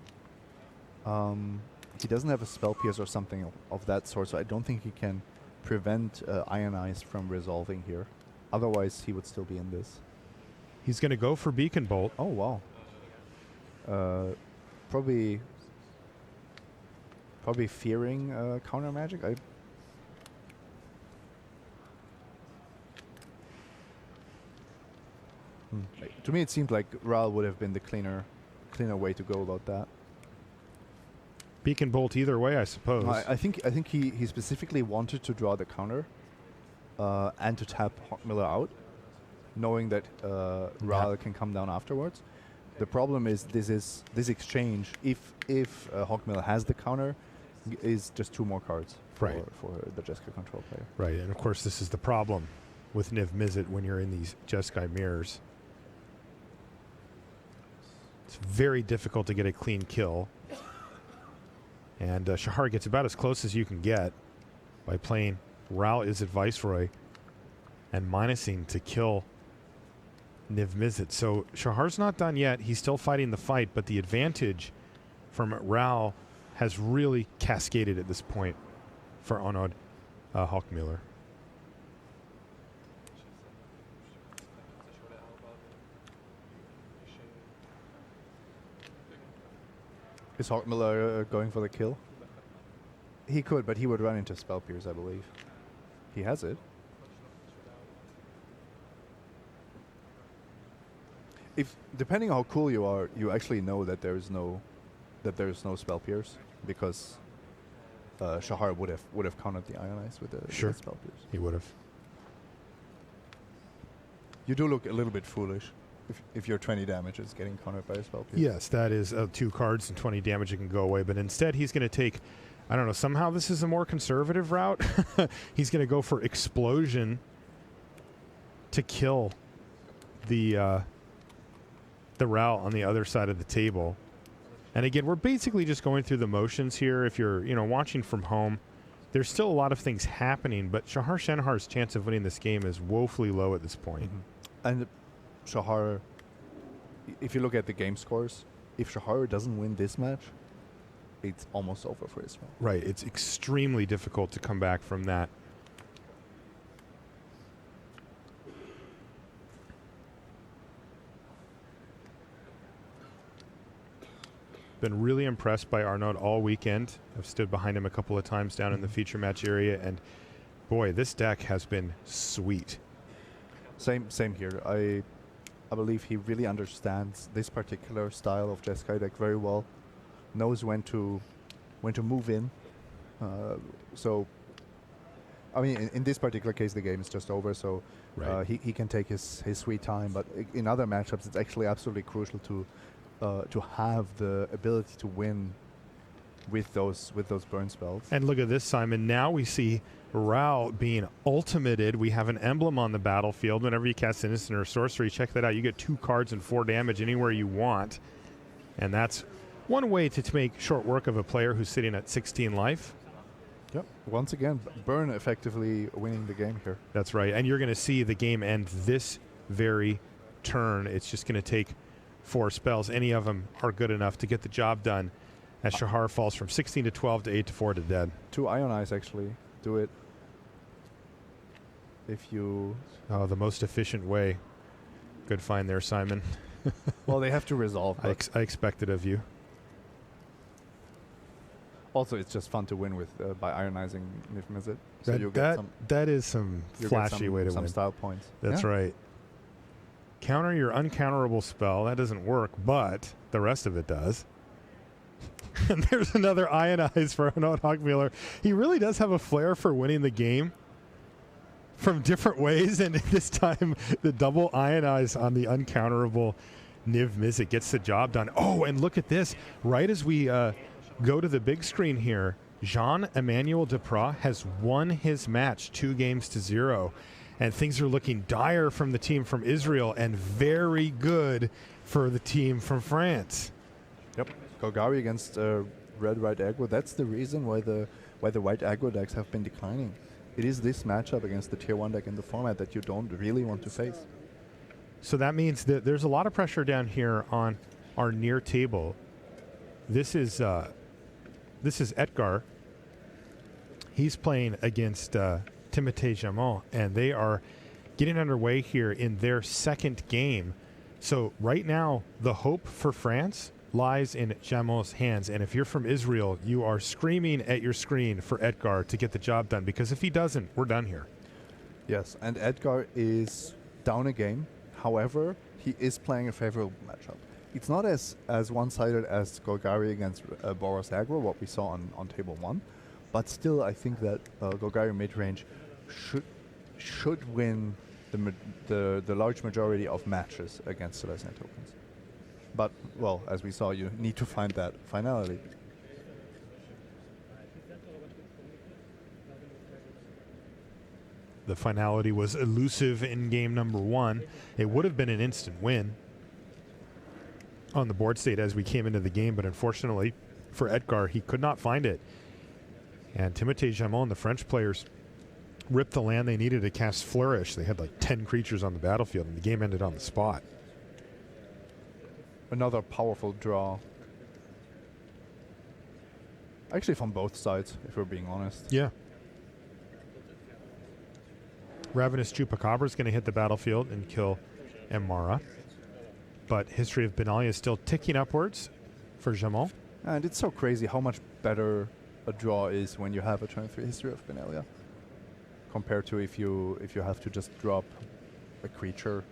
Speaker 2: He doesn't have a spell pierce or something of that sort, so I don't think he can prevent Ionize from resolving here. Otherwise, he would still be in this.
Speaker 1: He's going to go for Beacon Bolt.
Speaker 2: Oh, wow. Probably fearing counter magic. To me, it seemed like Ral would have been the cleaner way to go about that.
Speaker 1: Beacon Bolt either way, I suppose.
Speaker 2: I think he specifically wanted to draw the counter and to tap Hawkmiller out, knowing that Ral can come down afterwards. The problem is this exchange, if Hawkmiller has the counter, is just 2 more cards for the Jeskai control player.
Speaker 1: Right, and of course this is the problem with Niv Mizzet when you're in these Jeskai mirrors. It's very difficult to get a clean kill. And Shahar gets about as close as you can get by playing Ral Izzet Viceroy and minusing to kill Niv Mizzet. So Shahar's not done yet. He's still fighting the fight, but the advantage from Ral has really cascaded at this point for Onod Hawkmiller.
Speaker 2: Is Hawkmiller going for the kill? He could, but he would run into Spell Pierce, I believe. He has it. If depending on how cool you are, you actually know that there is no Spell Pierce, because Shahar would have countered the Ionize with the Spell Pierce.
Speaker 1: He would have.
Speaker 2: You do look a little bit foolish if your 20 damage is getting countered by a Spell Pierce.
Speaker 1: Yes, that is 2 cards and 20 damage. It can go away, but instead he's going to take, I don't know, somehow this is a more conservative route. He's going to go for Explosion to kill the Ral on the other side of the table. And again, we're basically just going through the motions here. If you're watching from home, there's still a lot of things happening, but Shahar Shenhar's chance of winning this game is woefully low at this point.
Speaker 2: And Shahar, if you look at the game scores, if Shahar doesn't win this match, it's almost over for Israel.
Speaker 1: Right, it's extremely difficult to come back from that. Been really impressed by Arnaud all weekend. I've stood behind him a couple of times down in the feature match area, and boy, this deck has been sweet.
Speaker 2: Same here. I believe he really understands this particular style of Jeskai deck very well. Knows when to move in. So, I mean, in this particular case, the game is just over. So he can take his sweet time. But in other matchups, it's actually absolutely crucial to have the ability to win with those burn spells.
Speaker 1: And look at this, Simon. Now we see Rao being ultimated. We have an emblem on the battlefield. Whenever you cast Innocent or Sorcery, check that out. You get 2 cards and 4 damage anywhere you want. And that's one way to make short work of a player who's sitting at 16 life.
Speaker 2: Yep. Once again, burn effectively winning the game here.
Speaker 1: That's right. And you're going to see the game end this very turn. It's just going to take 4 spells. Any of them are good enough to get the job done as Shahar falls from 16 to 12 to 8 to 4 to dead.
Speaker 2: 2 Ionize actually do it. If you...
Speaker 1: Oh, the most efficient way. Good find there, Simon.
Speaker 2: Well, they have to resolve.
Speaker 1: I expect it of you.
Speaker 2: Also, it's just fun to win with by ionizing Nif Mizzet. So
Speaker 1: that is some flashy way to win.
Speaker 2: Some style points.
Speaker 1: That's right. Counter your uncounterable spell. That doesn't work, but the rest of it does. And there's another Ionize for Arnaud Hochmuller. He really does have a flair for winning the game from different ways, and this time the double Ionize on the uncounterable Niv Mizzet gets the job done. Oh, and look at this. Right as we go to the big screen here, Jean-Emmanuel Depras has won his match 2-0, and things are looking dire from the team from Israel and very good for the team from France.
Speaker 2: Yep. Golgari against red white aggro. That's the reason why the white aggro decks have been declining. It is this matchup against the tier 1 deck in the format that you don't really want to face.
Speaker 1: So that means that there's a lot of pressure down here on our near table. This is Edgar. He's playing against Timothée Jamon, and they are getting underway here in their second game. So right now, the hope for France lies in Jamon's hands. And if you're from Israel, you are screaming at your screen for Edgar to get the job done, because if he doesn't, we're done here.
Speaker 2: Yes, and Edgar is down a game. However, he is playing a favorable matchup. It's not as one-sided as Golgari against Boros Aggro, what we saw on table 1, but still I think that Golgari mid-range should win the large majority of matches against Celestial tokens. But, well, as we saw, you need to find that finality.
Speaker 1: The finality was elusive in game number 1. It would have been an instant win on the board state as we came into the game, but unfortunately for Edgar, he could not find it. And Timothée Jamon, the French players, ripped the land they needed to cast Flourish. They had like 10 creatures on the battlefield, and the game ended on the spot.
Speaker 2: Another powerful draw. Actually from both sides, if we're being honest.
Speaker 1: Yeah. Ravenous Chupacabra is going to hit the battlefield and kill Emara. But History of Benalia is still ticking upwards for Jamon.
Speaker 2: And it's so crazy how much better a draw is when you have a turn 3 History of Benalia compared to if you have to just drop a creature.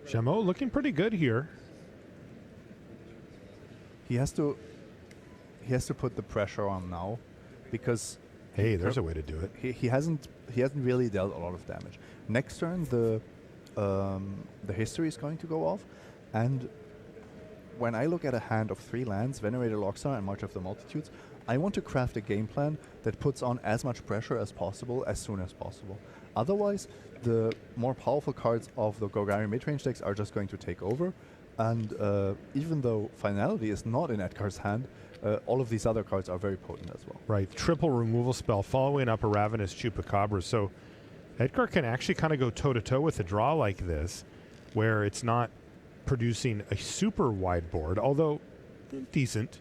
Speaker 1: Jamon looking pretty good here.
Speaker 2: He has to put the pressure on now, because
Speaker 1: hey, there's a way to do it.
Speaker 2: He hasn't really dealt a lot of damage. Next turn the history is going to go off, and when I look at a hand of 3 lands, Venerated Lockstar and March of the Multitudes, I want to craft a game plan that puts on as much pressure as possible as soon as possible. Otherwise, the more powerful cards of the Golgari midrange decks are just going to take over, and even though Finality is not in Edgar's hand, all of these other cards are very potent as well.
Speaker 1: Right, triple removal spell following up a Ravenous Chupacabra. So Edgar can actually kind of go toe-to-toe with a draw like this, where it's not producing a super wide board, although decent.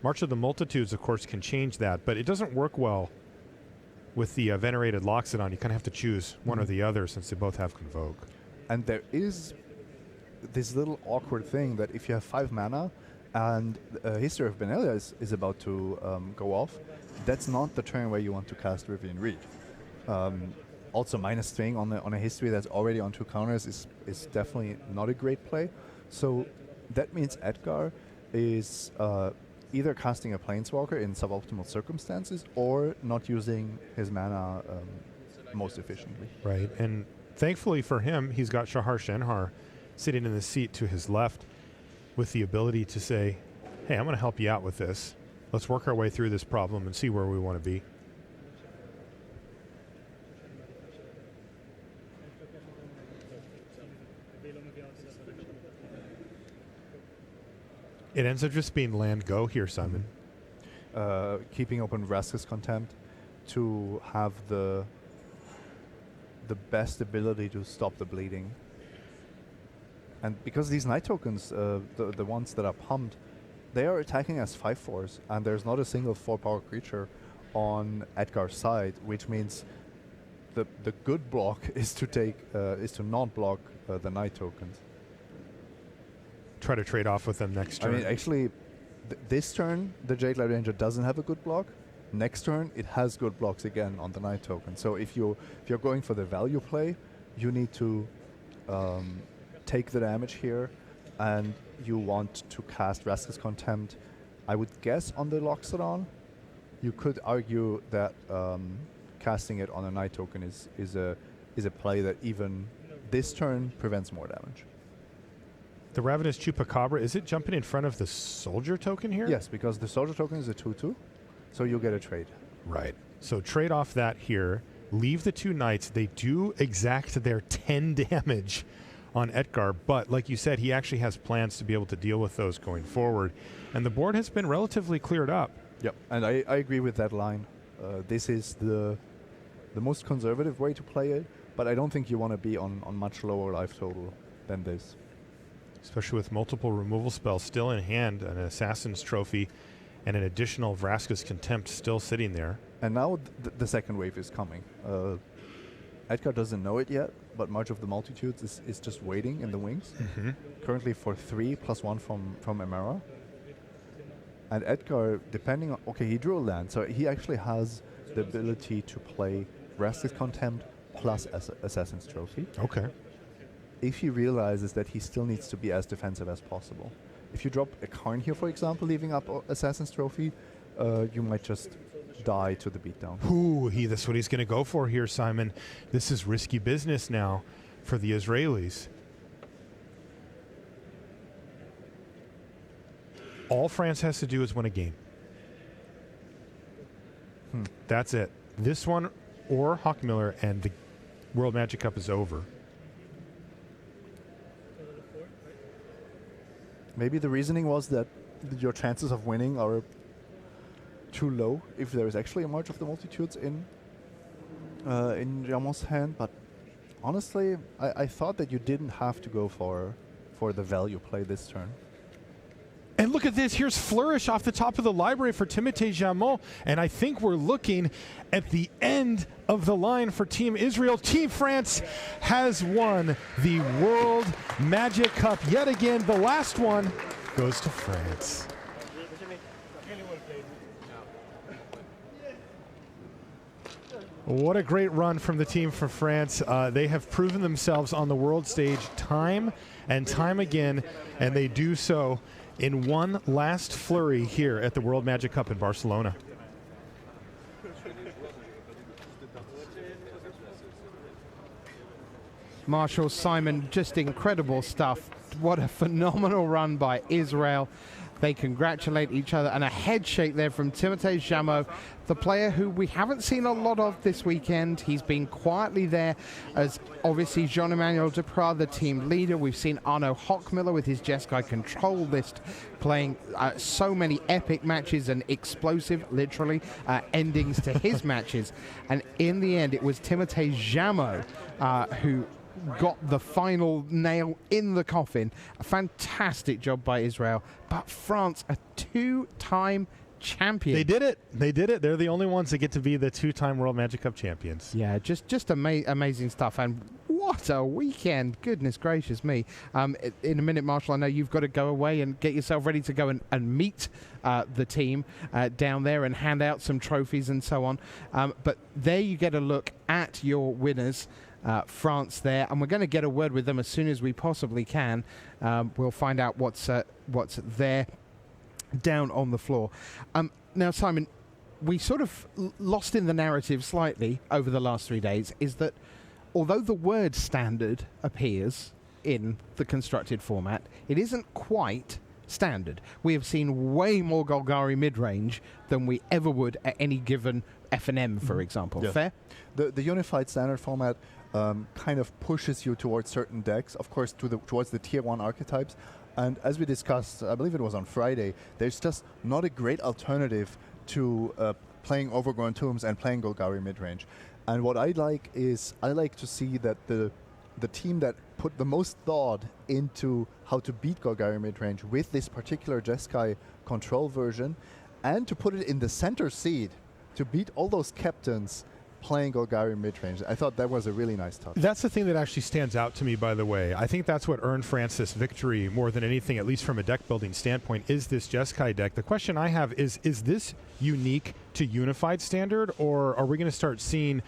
Speaker 1: March of the Multitudes, of course, can change that, but it doesn't work well with the Venerated Loxodon. You kind of have to choose one or the other since they both have Convoke.
Speaker 2: And there is this little awkward thing that if you have 5 mana and History of Benalia is about to go off, that's not the turn where you want to cast Rivian Reed. Also, minus string on a history that's already on 2 counters is definitely not a great play. So that means Edgar is either casting a Planeswalker in suboptimal circumstances or not using his mana most efficiently.
Speaker 1: Right, and thankfully for him, he's got Shahar Shenhar sitting in the seat to his left with the ability to say, hey, I'm going to help you out with this. Let's work our way through this problem and see where we want to be. It ends up just being land go here, Simon.
Speaker 2: Keeping open Vraska's Contempt to have the best ability to stop the bleeding. And because these Knight tokens, the ones that are pumped, they are attacking as 5/4s, and there's not a single 4-power creature on Edgar's side, which means the good block is to not block the Knight tokens.
Speaker 1: Try to trade off with them next turn.
Speaker 2: I mean, actually, this turn the Jade Light Ranger doesn't have a good block. Next turn it has good blocks again on the Knight token. So if you're going for the value play, you need to take the damage here, and you want to cast Vraska's Contempt. I would guess on the Loxodon. You could argue that casting it on a Knight token is a play that even this turn prevents more damage.
Speaker 1: The Ravenous Chupacabra, is it jumping in front of the Soldier token here?
Speaker 2: Yes, because the Soldier token is a 2/2, so you'll get a trade.
Speaker 1: Right. So trade off that here. Leave the 2 Knights. They do exact their 10 damage on Edgar, but like you said, he actually has plans to be able to deal with those going forward. And the board has been relatively cleared up.
Speaker 2: Yep, and I agree with that line. This is the most conservative way to play it, but I don't think you want to be on much lower life total than this.
Speaker 1: Especially with multiple removal spells still in hand, an Assassin's Trophy, and an additional Vraska's Contempt still sitting there.
Speaker 2: And now the second wave is coming. Edgar doesn't know it yet, but March of the Multitudes is just waiting in the wings.
Speaker 1: Mm-hmm.
Speaker 2: Currently for 3+1 from Emera. And Edgar, depending on... Okay, he drew a land, so he actually has the ability to play Vraska's Contempt plus Assassin's Trophy.
Speaker 1: Okay.
Speaker 2: If he realizes that he still needs to be as defensive as possible. If you drop a Karn here, for example, leaving up Assassin's Trophy, you might just die to the beatdown.
Speaker 1: Ooh, that's what he's going to go for here, Simon. This is risky business now for the Israelis. All France has to do is win a game. That's it. This one or Hawkmiller, and the World Magic Cup is over.
Speaker 2: Maybe the reasoning was that your chances of winning are too low if there is actually a March of the Multitudes in Jamon's hand. But honestly, I thought that you didn't have to go for the value play this turn.
Speaker 1: And look at this. Here's Flourish off the top of the library for Timothée Jamon. And I think we're looking at the end of the line for Team Israel. Team France has won the World Magic Cup yet again. The last one goes to France. What a great run from the team for France. They have proven themselves on the world stage time and time again, and they do so in one last flurry here at the World Magic Cup in Barcelona.
Speaker 3: Marshall, Simon, just incredible stuff. What a phenomenal run by Israel. They congratulate each other, and a head shake there from Timothée Jamon, the player who we haven't seen a lot of this weekend. He's been quietly there as obviously Jean-Emmanuel Duprat, the team leader. We've seen Arno Hochmiller with his Jeskai control list playing so many epic matches and explosive, literally, endings to his matches. And in the end, it was Timothée Jamon who got the final nail in the coffin. A fantastic job by Israel, but France, a 2-time champion.
Speaker 1: They did it. They did it. They're the only ones that get to be the 2-time World Magic Cup champions.
Speaker 3: Yeah, just amazing stuff. And what a weekend. Goodness gracious me. In a minute, Marshall, I know you've got to go away and get yourself ready to go and meet the team down there and hand out some trophies and so on. But there you get a look at your winners. France there, and we're going to get a word with them as soon as we possibly can. We'll find out what's there down on the floor. Now, Simon, we sort of lost in the narrative slightly over the last 3 days, is that although the word standard appears in the constructed format. It isn't quite standard. We have seen way more Golgari mid-range than we ever would at any given F&M, for example.
Speaker 2: Yes.
Speaker 3: Fair?
Speaker 2: The unified standard format kind of pushes you towards certain decks, of course, towards the tier 1 archetypes. And as we discussed, I believe it was on Friday, there's just not a great alternative to playing Overgrown Tombs and playing Golgari midrange. And what I like is, I like to see that the team that put the most thought into how to beat Golgari midrange with this particular Jeskai control version, and to put it in the center seed, to beat all those captains playing Golgari midrange. I thought that was a really nice touch.
Speaker 1: That's the thing that actually stands out to me, by the way. I think that's what earned Francis victory more than anything, at least from a deck building standpoint, is this Jeskai deck. The question I have is this unique to Unified Standard, or are we going to start seeing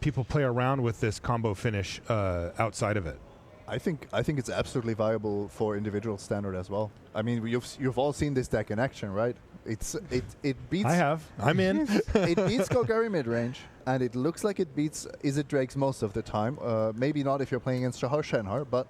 Speaker 1: people play around with this combo finish outside of it?
Speaker 2: I think it's absolutely viable for individual standard as well. I mean, you've all seen this deck in action, right? It beats.
Speaker 1: I have. I'm in.
Speaker 2: It beats Golgari midrange, and it looks like it beats Izzet Drakes most of the time. Maybe not if you're playing against Shahar Shenhar, but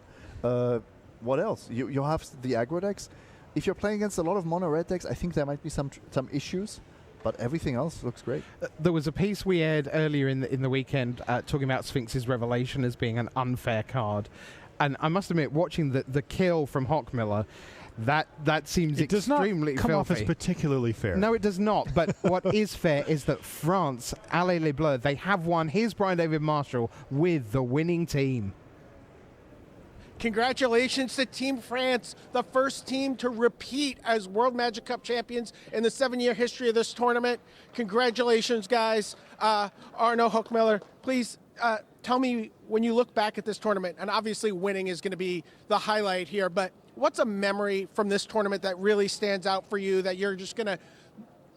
Speaker 2: what else? You have the aggro decks. If you're playing against a lot of mono red decks, I think there might be some issues. But everything else looks great.
Speaker 3: There was a piece we aired earlier in the weekend talking about Sphinx's Revelation as being an unfair card. And I must admit, watching the kill from Hockmiller, that seems
Speaker 1: it does not
Speaker 3: extremely
Speaker 1: come off
Speaker 3: filthy.
Speaker 1: as particularly fair.
Speaker 3: No, it does not. But what is fair is that France, Allez les Bleus, they have won. Here's Brian David Marshall with the winning team.
Speaker 4: Congratulations to Team France, the first team to repeat as World Magic Cup champions in the 7-year history of this tournament. Congratulations, guys. Arno Hockmiller, please tell me, when you look back at this tournament, and obviously winning is going to be the highlight here, but what's a memory from this tournament that really stands out for you that you're just going to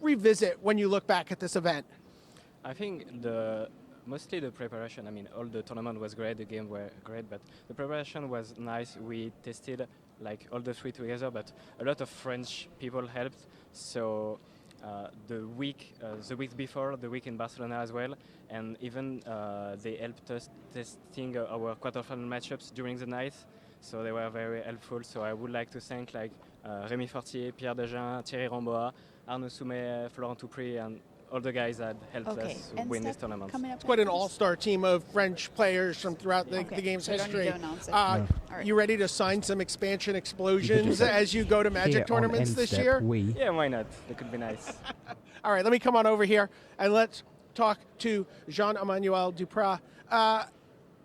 Speaker 4: revisit when you look back at this event?
Speaker 5: I think mostly the preparation. I mean, all the tournament was great, the game were great, but the preparation was nice. We tested like all the three together, but a lot of French people helped. So the week before, the week in Barcelona as well, and even they helped us testing our quarterfinal matchups during the night. So they were very helpful. So I would like to thank Rémi Fortier, Pierre Dejean, Thierry Ramboa, Arnaud Soumet, Florent Toupry, and all the guys that helped us win this tournament.
Speaker 4: It's quite an all-star team of French players from throughout the game's history. You ready to sign some expansion explosions as you go to Magic tournaments this year?
Speaker 5: Yeah, why not? That could be nice.
Speaker 4: All right, let me come on over here and let's talk to Jean-Emmanuel Duprat.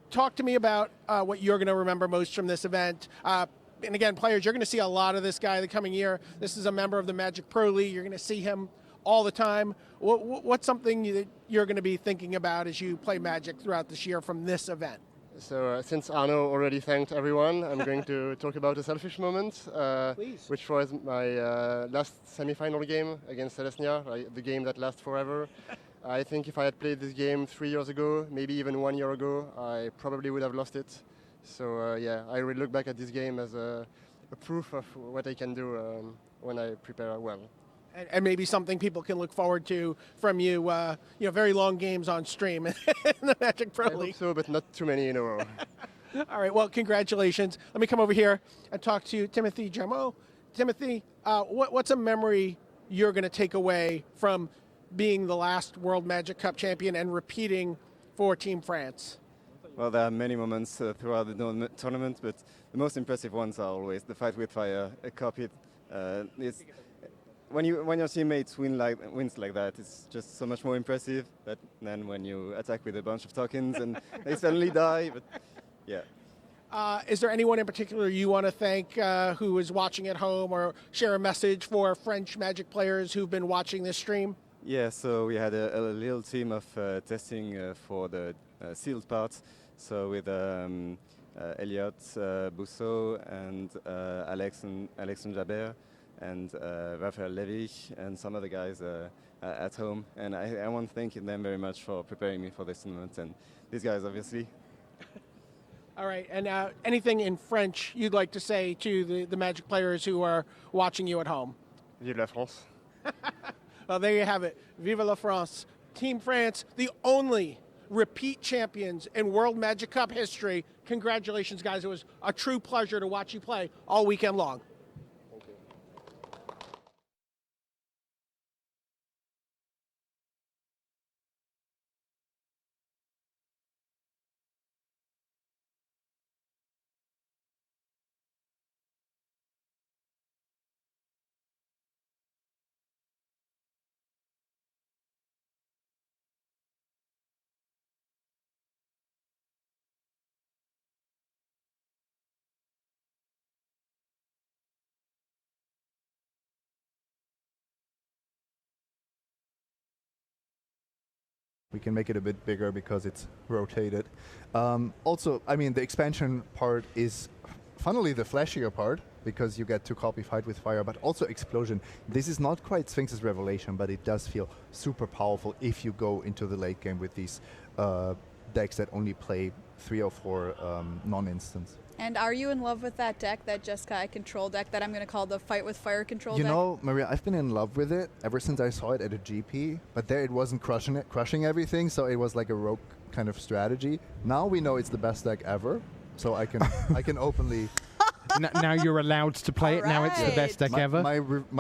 Speaker 4: Talk to me about what you're going to remember most from this event. And again, players, you're going to see a lot of this guy the coming year. This is a member of the Magic Pro League. You're going to see him all the time. What's something that you're going to be thinking about as you play Magic throughout this year from this event?
Speaker 6: So since Arno already thanked everyone, I'm going to talk about a selfish moment, which was my last semi-final game against Celestia, the game that lasts forever. I think if I had played this game 3 years ago, maybe even 1 year ago, I probably would have lost it. So yeah, I really look back at this game as a proof of what I can do when I prepare well.
Speaker 4: And maybe something people can look forward to from you, very long games on stream in the Magic Pro League.
Speaker 6: I hope so, but not too many in a row.
Speaker 4: All right, well, congratulations. Let me come over here and talk to Timothy Jameau. Timothy, what's a memory you're going to take away from being the last World Magic Cup champion and repeating for Team France?
Speaker 7: Well, there are many moments throughout the tournament, but the most impressive ones are always the fight with fire, a cup hit. When your teammates wins like that, it's just so much more impressive than when you attack with a bunch of tokens and they suddenly die. But yeah.
Speaker 4: Is there anyone in particular you want to thank who is watching at home, or share a message for French Magic players who've been watching this stream?
Speaker 7: Yeah, so we had a little team of testing for the sealed parts. So with Elliot, Bousseau, and Alexandre Jabert, and Raphael Levy, and some other guys at home. And I want to thank them very much for preparing me for this tournament, and these guys, obviously.
Speaker 4: All right, and anything in French you'd like to say to the Magic players who are watching you at home?
Speaker 6: Vive la France.
Speaker 4: Well, there you have it. Vive la France. Team France, the only repeat champions in World Magic Cup history. Congratulations, guys. It was a true pleasure to watch you play all weekend long.
Speaker 2: We can make it a bit bigger because it's rotated. Also, I mean, the expansion part is funnily the flashier part because you get to copy Fight with Fire, but also Explosion. This is not quite Sphinx's Revelation, but it does feel super powerful if you go into the late game with these decks that only play 3 or 4 non-instants.
Speaker 8: And are you in love with that deck, that Jeskai control deck that I'm going to call the Fight with Fire control
Speaker 2: You
Speaker 8: deck?
Speaker 2: know, Maria, I've been in love with it ever since I saw it at a GP, but there it wasn't crushing everything, so it was like a rogue kind of strategy. Now we know it's the best deck ever, so I can openly...
Speaker 3: Now you're allowed to play it. Now it's the best deck ever.
Speaker 2: My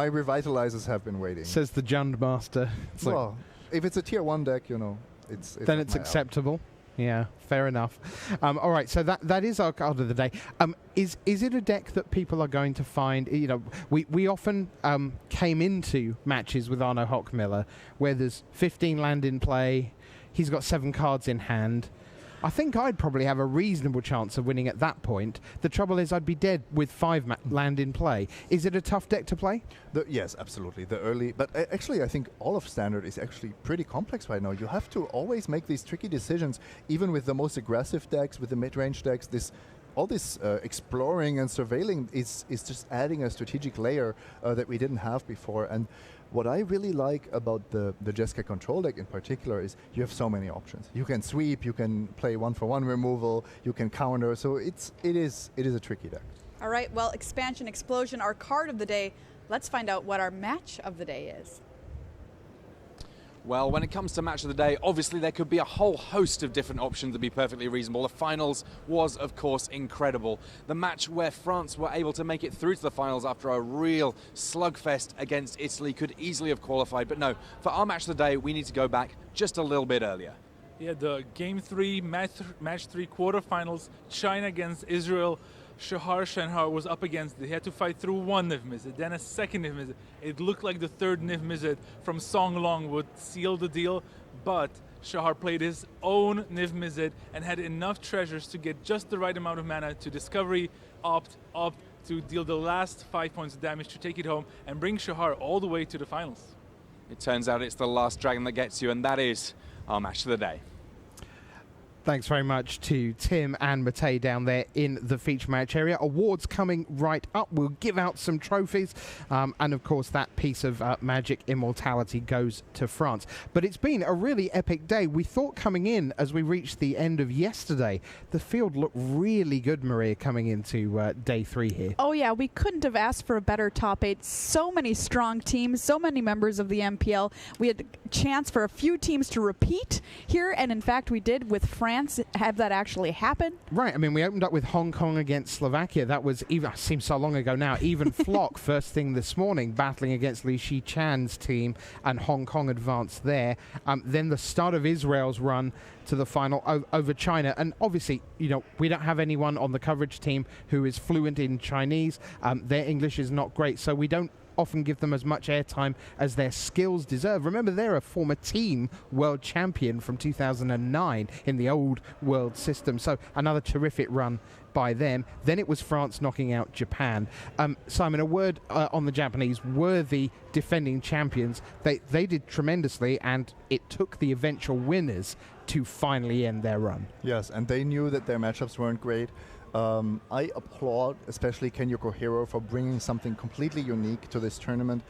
Speaker 2: revitalizers have been waiting.
Speaker 3: Says the Jund Master.
Speaker 2: Well, if it's a tier 1 deck, you know, it's
Speaker 3: then it's acceptable. Yeah, fair enough. All right, so that is our card of the day. Is it a deck that people are going to find? You know, we often came into matches with Arno Hochmiller where there's 15 land in play. He's got 7 cards in hand. I think I'd probably have a reasonable chance of winning at that point. The trouble is I'd be dead with 5 land in play. Is it a tough deck to play?
Speaker 2: Yes, absolutely. But actually I think all of Standard is actually pretty complex right now. You have to always make these tricky decisions, even with the most aggressive decks, with the mid-range decks. All this exploring and surveilling is just adding a strategic layer that we didn't have before. And what I really like about the Jeskai control deck in particular is you have so many options. You can sweep, you can play 1-for-1 removal, you can counter. So it is a tricky deck.
Speaker 8: All right, well, Expansion Explosion, our card of the day. Let's find out what our match of the day is.
Speaker 9: Well, when it comes to match of the day, obviously there could be a whole host of different options to be perfectly reasonable. The finals was, of course, incredible. The match where France were able to make it through to the finals after a real slugfest against Italy could easily have qualified. But no, for our match of the day, we need to go back just a little bit earlier.
Speaker 10: Yeah, the Game 3, Match 3 quarterfinals, China against Israel. Shahar Shenhar was up against it. He had to fight through 1 Niv Mizzet, then a second Niv Mizzet. It looked like the 3rd Niv Mizzet from Song Long would seal the deal, but Shahar played his own Niv Mizzet and had enough treasures to get just the right amount of mana to Discovery, opt to deal the last 5 points of damage to take it home and bring Shahar all the way to the finals.
Speaker 9: It turns out it's the last dragon that gets you, and that is our match of the day.
Speaker 3: Thanks very much to Tim and Matej down there in the feature match area. Awards coming right up. We'll give out some trophies. And of course, that piece of Magic Immortality goes to France. But it's been a really epic day. We thought coming in as we reached the end of yesterday, the field looked really good, Maria, coming into day 3 here.
Speaker 8: Oh, yeah, we couldn't have asked for a better top 8. So many strong teams, so many members of the MPL. We had a chance for a few teams to repeat here. And in fact, we did with France. Have that actually happen?
Speaker 3: Right. I mean, we opened up with Hong Kong against Slovakia. That was even seems so long ago now. Even Flock first thing this morning battling against Li Shi Chan's team, and Hong Kong advanced there. Then the start of Israel's run to the final over China, and obviously, you know, we don't have anyone on the coverage team who is fluent in Chinese. Their English is not great, so we don't often give them as much airtime as their skills deserve. Remember, they're a former team world champion from 2009 in the old world system, so another terrific run by them. Then it was France knocking out Japan. Simon, a word on the Japanese. Were the defending champions. They did tremendously, and it took the eventual winners to finally end their run.
Speaker 2: Yes, and they knew that their matchups weren't great. I applaud especially Kenyo Kohiro for bringing something completely unique to this tournament.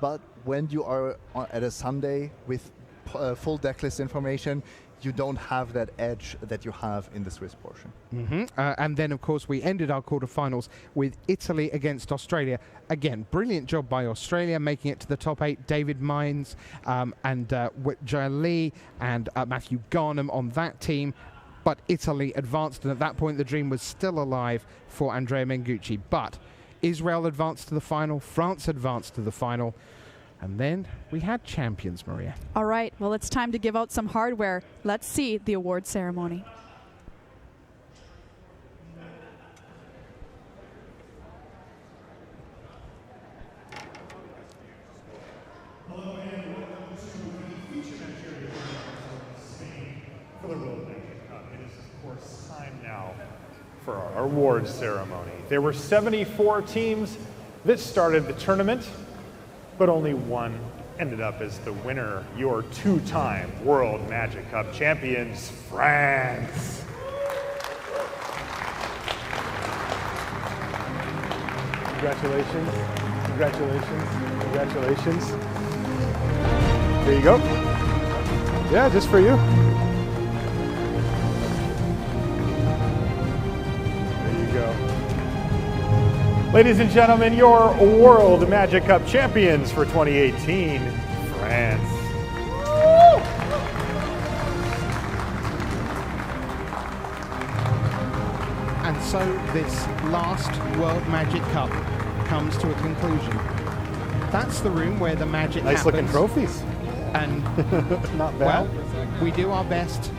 Speaker 2: But when you are at a Sunday with full decklist information, you don't have that edge that you have in the Swiss portion.
Speaker 3: And then, of course, we ended our quarterfinals with Italy against Australia. Again, brilliant job by Australia making it to the top 8. David Mines and Jai Lee and Matthew Garnham on that team. But Italy advanced, and at that point the dream was still alive for Andrea Mengucci. But Israel advanced to the final, France advanced to the final, and then we had champions, Maria.
Speaker 8: All right, well, it's time to give out some hardware. Let's see the award ceremony.
Speaker 1: For the World Magic Cup, it is of course time now for our awards ceremony. There were 74 teams that started the tournament, but only one ended up as the winner, your two-time World Magic Cup champions, France. Congratulations, congratulations, congratulations. There you go. Yeah, just for you. Ladies and gentlemen, your World Magic Cup champions for 2018, France.
Speaker 3: And so this last World Magic Cup comes to a conclusion. That's the room where the magic
Speaker 1: Nice
Speaker 3: happens.
Speaker 1: looking trophies.
Speaker 3: And
Speaker 1: Not bad.
Speaker 3: well, we do our best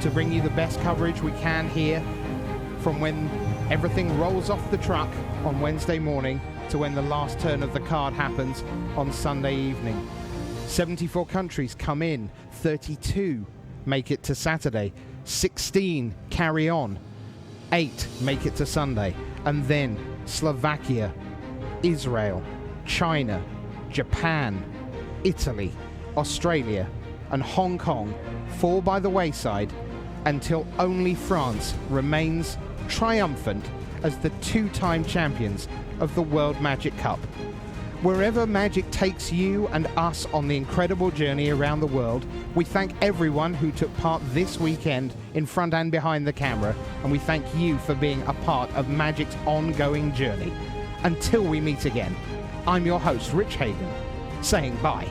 Speaker 3: to bring you the best coverage we can here from when everything rolls off the truck on Wednesday morning to when the last turn of the card happens on Sunday evening. 74 countries come in, 32 make it to Saturday, 16 carry on, 8 make it to Sunday, and then Slovakia, Israel, China, Japan, Italy, Australia, and Hong Kong fall by the wayside until only France remains triumphant as the two-time champions of the World Magic Cup. Wherever Magic takes you and us on the incredible journey around the world, we thank everyone who took part this weekend in front and behind the camera, and we thank you for being a part of Magic's ongoing journey. Until we meet again, I'm your host, Rich Hagan, saying bye.